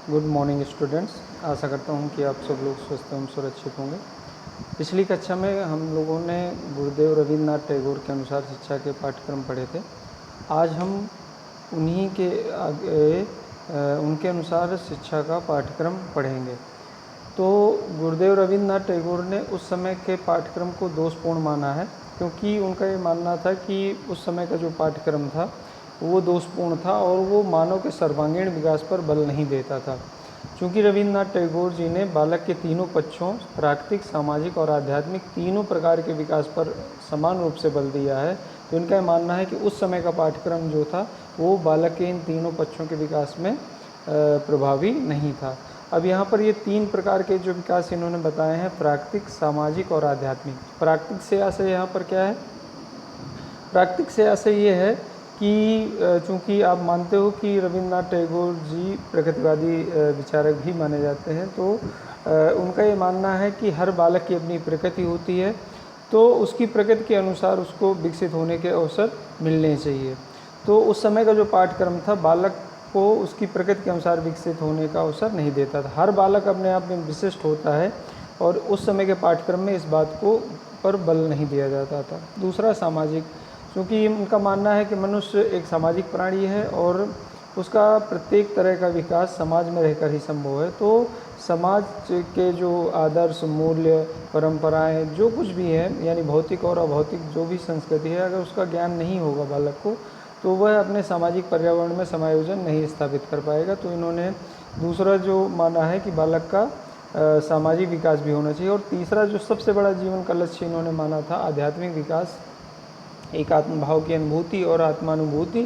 Good morning students. आशा करता हूँ कि आप सब लोग स्वस्थ एवं सुरक्षित होंगे। पिछली कक्षा में हम लोगों ने गुरुदेव रविन्द्रनाथ टैगोर के अनुसार शिक्षा के पाठ्यक्रम पढ़े थे। आज हम उन्हीं के आगे उनके अनुसार शिक्षा का पाठ्यक्रम पढ़ेंगे। तो गुरुदेव रविन्द्रनाथ टैगोर ने उस समय के पाठ्यक्रम को दोषपूर्ण माना है, क्योंकि उनका ये मानना था कि उस समय का जो पाठ्यक्रम था वो दोषपूर्ण था और वो मानव के सर्वांगीण विकास पर बल नहीं देता था। चूँकि रविन्द्रनाथ टैगोर जी ने बालक के तीनों पक्षों प्राकृतिक, सामाजिक और आध्यात्मिक तीनों प्रकार के विकास पर समान रूप से बल दिया है, तो इनका ये मानना है कि उस समय का पाठ्यक्रम जो था वो बालक के इन तीनों पक्षों के विकास में प्रभावी नहीं था। अब यहाँ पर ये तीन प्रकार के जो विकास इन्होंने बताए हैं, प्राकृतिक, सामाजिक और आध्यात्मिक। प्राकृतिक से आशय यहाँ पर क्या है? प्राकृतिक से आशय ये है कि चूँकि आप मानते हो कि रविन्द्रनाथ टैगोर जी प्रकृतिवादी विचारक भी माने जाते हैं, तो उनका ये मानना है कि हर बालक की अपनी प्रकृति होती है, तो उसकी प्रकृति के अनुसार उसको विकसित होने के अवसर मिलने चाहिए। तो उस समय का जो पाठ्यक्रम था बालक को उसकी प्रकृति के अनुसार विकसित होने का अवसर नहीं देता था। हर बालक अपने आप में विशिष्ट होता है और उस समय के पाठ्यक्रम में इस बात को पर बल नहीं दिया जाता था। दूसरा, सामाजिक। क्योंकि उनका मानना है कि मनुष्य एक सामाजिक प्राणी है और उसका प्रत्येक तरह का विकास समाज में रहकर ही संभव है। तो समाज के जो आदर्श, मूल्य, परंपराएं, जो कुछ भी है, यानी भौतिक और अभौतिक जो भी संस्कृति है, अगर उसका ज्ञान नहीं होगा बालक को, तो वह अपने सामाजिक पर्यावरण में समायोजन नहीं स्थापित कर पाएगा। तो इन्होंने दूसरा जो माना है कि बालक का सामाजिक विकास भी होना चाहिए। और तीसरा जो सबसे बड़ा जीवन का लक्ष्य इन्होंने माना था, आध्यात्मिक विकास, एक आत्मभाव की अनुभूति और आत्मानुभूति।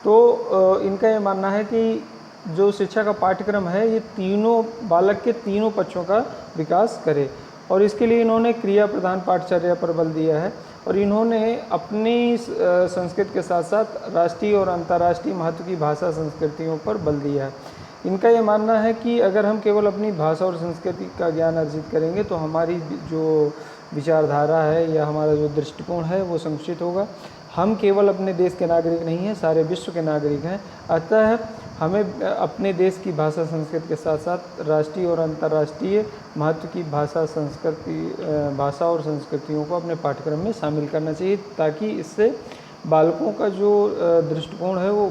तो इनका ये मानना है कि जो शिक्षा का पाठ्यक्रम है ये तीनों बालक के तीनों पक्षों का विकास करे, और इसके लिए इन्होंने क्रिया प्रधान पाठचर्या पर बल दिया है। और इन्होंने अपनी संस्कृति के साथ साथ राष्ट्रीय और अंतर्राष्ट्रीय महत्व की भाषा संस्कृतियों पर बल दिया है। इनका ये मानना है कि अगर हम केवल अपनी भाषा और संस्कृति का ज्ञान अर्जित करेंगे तो हमारी जो विचारधारा है या हमारा जो दृष्टिकोण है वो संकुचित होगा। हम केवल अपने देश के नागरिक नहीं हैं, सारे विश्व के नागरिक हैं। अतः हमें अपने देश की भाषा संस्कृति के साथ साथ राष्ट्रीय और अंतर्राष्ट्रीय महत्व की भाषा और संस्कृतियों को अपने पाठ्यक्रम में शामिल करना चाहिए, ताकि इससे बालकों का जो दृष्टिकोण है वो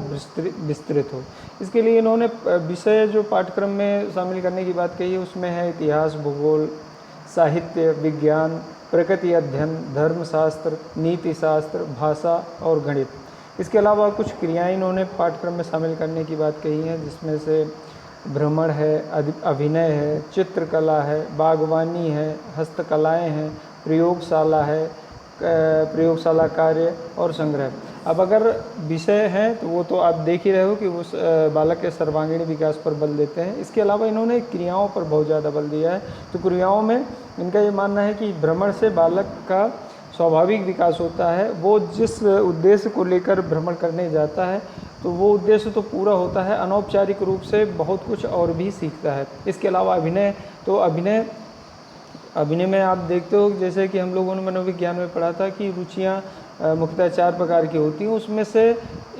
विस्तृत हो। इसके लिए इन्होंने विषय जो पाठ्यक्रम में शामिल करने की बात कही है उसमें है इतिहास, भूगोल, साहित्य, विज्ञान, प्रकृति अध्ययन, धर्मशास्त्र, नीति शास्त्र, भाषा और गणित। इसके अलावा कुछ क्रियाएं इन्होंने पाठ्यक्रम में शामिल करने की बात कही है, जिसमें से भ्रमण है, अभिनय है, चित्रकला है, बागवानी है, हस्तकलाएं हैं, प्रयोगशाला है, प्रयोगशाला कार्य और संग्रह। अब अगर विषय हैं तो वो तो आप देख ही रहे हो कि उस बालक के सर्वांगीण विकास पर बल देते हैं। इसके अलावा इन्होंने क्रियाओं पर बहुत ज़्यादा बल दिया है। तो क्रियाओं में इनका ये मानना है कि भ्रमण से बालक का स्वाभाविक विकास होता है। वो जिस उद्देश्य को लेकर भ्रमण करने जाता है तो वो उद्देश्य तो पूरा होता है, अनौपचारिक रूप से बहुत कुछ और भी सीखता है। इसके अलावा अभिनय, तो अभिनय में आप देखते हो जैसे कि हम लोगों ने मनोविज्ञान में पढ़ा था कि रुचियाँ मुख्यतः 4 प्रकार की होती हैं। उसमें से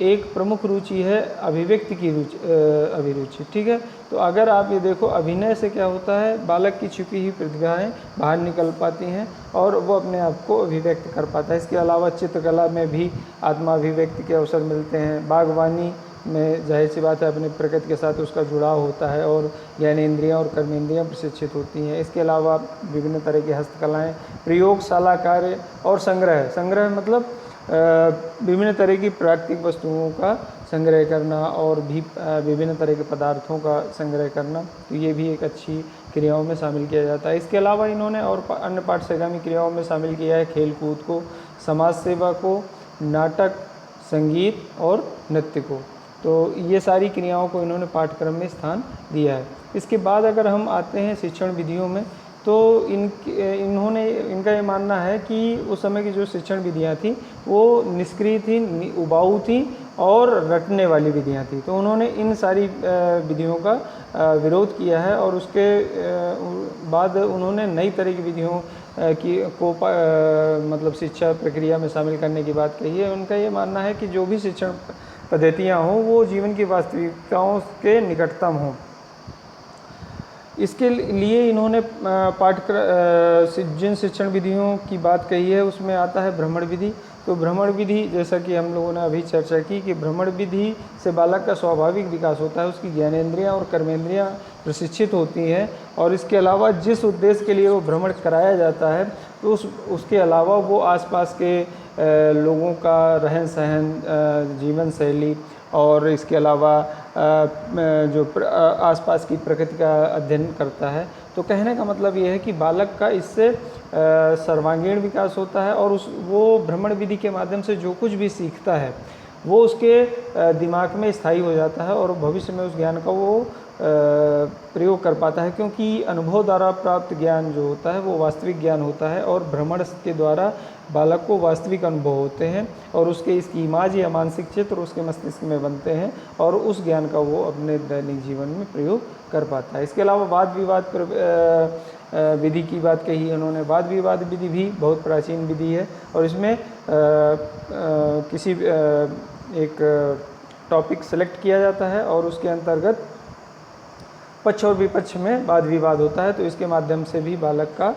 एक प्रमुख रुचि है अभिव्यक्ति की अभिरुचि, ठीक है। तो अगर आप ये देखो, अभिनय से क्या होता है, बालक की छुपी हुई प्रतिभाएं बाहर निकल पाती हैं और वो अपने आप को अभिव्यक्त कर पाता है। इसके अलावा चित्रकला में भी आत्मा अभिव्यक्ति के अवसर मिलते हैं। बागवानी में जाहिर सी बात है अपनी प्रकृति के साथ उसका जुड़ाव होता है और ज्ञानेंद्रियाँ और कर्मेंद्रियाँ प्रशिक्षित होती हैं। इसके अलावा विभिन्न तरह की हस्तकलाएँ, प्रयोगशाला कार्य और संग्रह मतलब विभिन्न तरह की प्राकृतिक वस्तुओं का संग्रह करना और भी विभिन्न तरह के पदार्थों का संग्रह करना, तो ये भी एक अच्छी क्रियाओं में शामिल किया जाता है। इसके अलावा इन्होंने और अन्य पाठ्यक्रमी क्रियाओं में शामिल किया है खेल कूद को, समाज सेवा को, नाटक, संगीत और नृत्य को। तो ये सारी क्रियाओं को इन्होंने पाठ्यक्रम में स्थान दिया है। इसके बाद अगर हम आते हैं शिक्षण विधियों में, तो इनका ये मानना है कि उस समय की जो शिक्षण विधियाँ थी वो निष्क्रिय थी, उबाऊ थी और रटने वाली विधियाँ थी। तो उन्होंने इन सारी विधियों का विरोध किया है और उसके बाद उन्होंने नई तरह की विधियों मतलब शिक्षा प्रक्रिया में शामिल करने की बात कही है। उनका ये मानना है कि जो भी शिक्षण पद्धतियाँ हों वो जीवन की वास्तविकताओं के निकटतम हों। इसके लिए इन्होंने जिन शिक्षण विधियों की बात कही है उसमें आता है भ्रमण विधि। तो भ्रमण विधि, जैसा कि हम लोगों ने अभी चर्चा की कि भ्रमण विधि से बालक का स्वाभाविक विकास होता है, उसकी ज्ञानेंद्रियां और कर्मेंद्रियां प्रशिक्षित होती हैं, और इसके अलावा जिस उद्देश्य के लिए वो भ्रमण कराया जाता है तो उसके अलावा वो आसपास के लोगों का रहन सहन, जीवन शैली, और इसके अलावा जो आसपास की प्रकृति का अध्ययन करता है। तो कहने का मतलब ये है कि बालक का इससे सर्वांगीण विकास होता है, और वो भ्रमण विधि के माध्यम से जो कुछ भी सीखता है वो उसके दिमाग में स्थायी हो जाता है, और भविष्य में उस ज्ञान का वो प्रयोग कर पाता है, क्योंकि अनुभव द्वारा प्राप्त ज्ञान जो होता है वो वास्तविक ज्ञान होता है, और भ्रमण के द्वारा बालक को वास्तविक अनुभव होते हैं, और उसके इसकी इमाज या मानसिक चित्र उसके मस्तिष्क में बनते हैं, और उस ज्ञान का वो अपने दैनिक जीवन में प्रयोग कर पाता है। इसके अलावा वाद विवाद विधि की बात कही है उन्होंने। वाद विवाद विधि भी बहुत प्राचीन विधि है, और इसमें किसी एक टॉपिक सेलेक्ट किया जाता है और उसके अंतर्गत पक्ष और विपक्ष में वाद विवाद होता है, तो इसके माध्यम से भी बालक का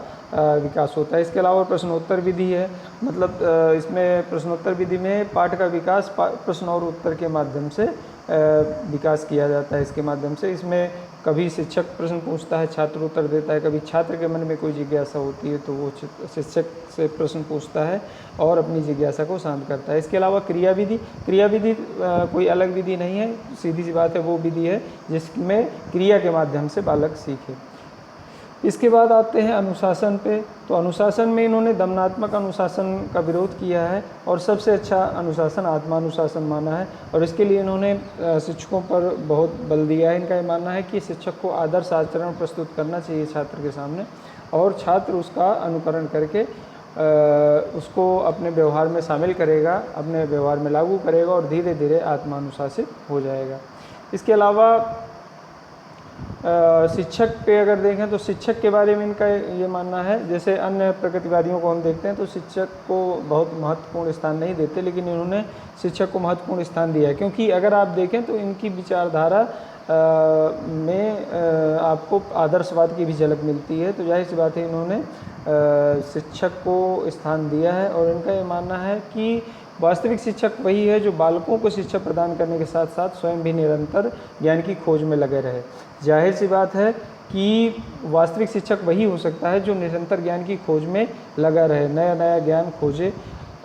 विकास होता है। इसके अलावा प्रश्नोत्तर विधि है, मतलब इसमें प्रश्नोत्तर विधि में पाठ का विकास प्रश्न और उत्तर के माध्यम से विकास किया जाता है। इसके माध्यम से इसमें कभी शिक्षक प्रश्न पूछता है, छात्र उत्तर देता है, कभी छात्र के मन में कोई जिज्ञासा होती है तो वो शिक्षक से प्रश्न पूछता है और अपनी जिज्ञासा को शांत करता है। इसके अलावा क्रिया विधि, क्रिया विधि कोई अलग विधि नहीं है, सीधी सी बात है, वो विधि है जिसमें क्रिया के माध्यम से बालक सीखे। इसके बाद आते हैं अनुशासन पे। तो अनुशासन में इन्होंने दमनात्मक अनुशासन का विरोध किया है, और सबसे अच्छा अनुशासन आत्मानुशासन माना है, और इसके लिए इन्होंने शिक्षकों पर बहुत बल दिया है। इनका ये मानना है कि शिक्षक को आदर्श आचरण प्रस्तुत करना चाहिए छात्र के सामने, और छात्र उसका अनुकरण करके उसको अपने व्यवहार में शामिल करेगा, अपने व्यवहार में लागू करेगा, और धीरे धीरे आत्मानुशासित हो जाएगा। इसके अलावा शिक्षक पे अगर देखें तो शिक्षक के बारे में इनका ये मानना है, जैसे अन्य प्रगतिवादियों को हम देखते हैं तो शिक्षक को बहुत महत्वपूर्ण स्थान नहीं देते, लेकिन इन्होंने शिक्षक को महत्वपूर्ण स्थान दिया है, क्योंकि अगर आप देखें तो इनकी विचारधारा में आपको आदर्शवाद की भी झलक मिलती है। तो जाहिर सी बात है इन्होंने शिक्षक को स्थान दिया है, और इनका ये मानना है कि वास्तविक शिक्षक वही है जो बालकों को शिक्षा प्रदान करने के साथ साथ स्वयं भी निरंतर ज्ञान की खोज में लगे रहे। जाहिर सी बात है कि वास्तविक शिक्षक वही हो सकता है जो निरंतर ज्ञान की खोज में लगा रहे, नया नया ज्ञान खोजे,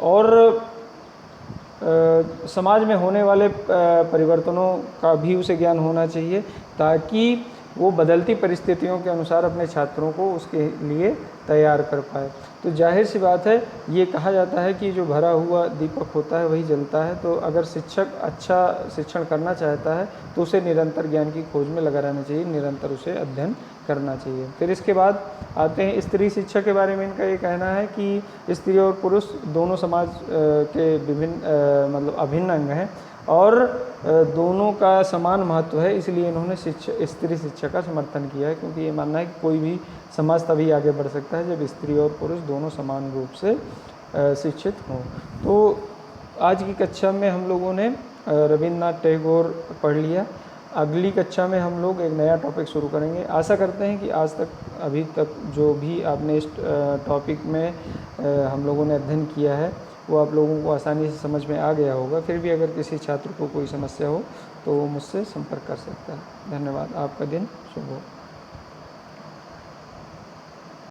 और समाज में होने वाले परिवर्तनों का भी उसे ज्ञान होना चाहिए, ताकि वो बदलती परिस्थितियों के अनुसार अपने छात्रों को उसके लिए तैयार कर पाए। तो जाहिर सी बात है, ये कहा जाता है कि जो भरा हुआ दीपक होता है वही जलता है। तो अगर शिक्षक अच्छा शिक्षण करना चाहता है तो उसे निरंतर ज्ञान की खोज में लगा रहना चाहिए, निरंतर उसे अध्ययन करना चाहिए। फिर इसके बाद आते हैं स्त्री शिक्षा के बारे में। इनका ये कहना है कि स्त्री और पुरुष दोनों समाज के विभिन्न मतलब अभिन्न अंग हैं, और दोनों का समान महत्व है, इसलिए इन्होंने स्त्री शिक्षा का समर्थन किया है, क्योंकि ये मानना है कि कोई भी समाज तभी आगे बढ़ सकता है जब स्त्री और पुरुष दोनों समान रूप से शिक्षित हों। तो आज की कक्षा में हम लोगों ने रविन्द्रनाथ टैगोर पढ़ लिया। अगली कक्षा में हम लोग एक नया टॉपिक शुरू करेंगे। आशा करते हैं कि आज तक अभी तक जो भी आपने इस टॉपिक में हम लोगों ने अध्ययन किया है वो आप लोगों को आसानी से समझ में आ गया होगा। फिर भी अगर किसी छात्र को कोई समस्या हो तो वो मुझसे संपर्क कर सकता है। धन्यवाद। आपका दिन शुभ हो।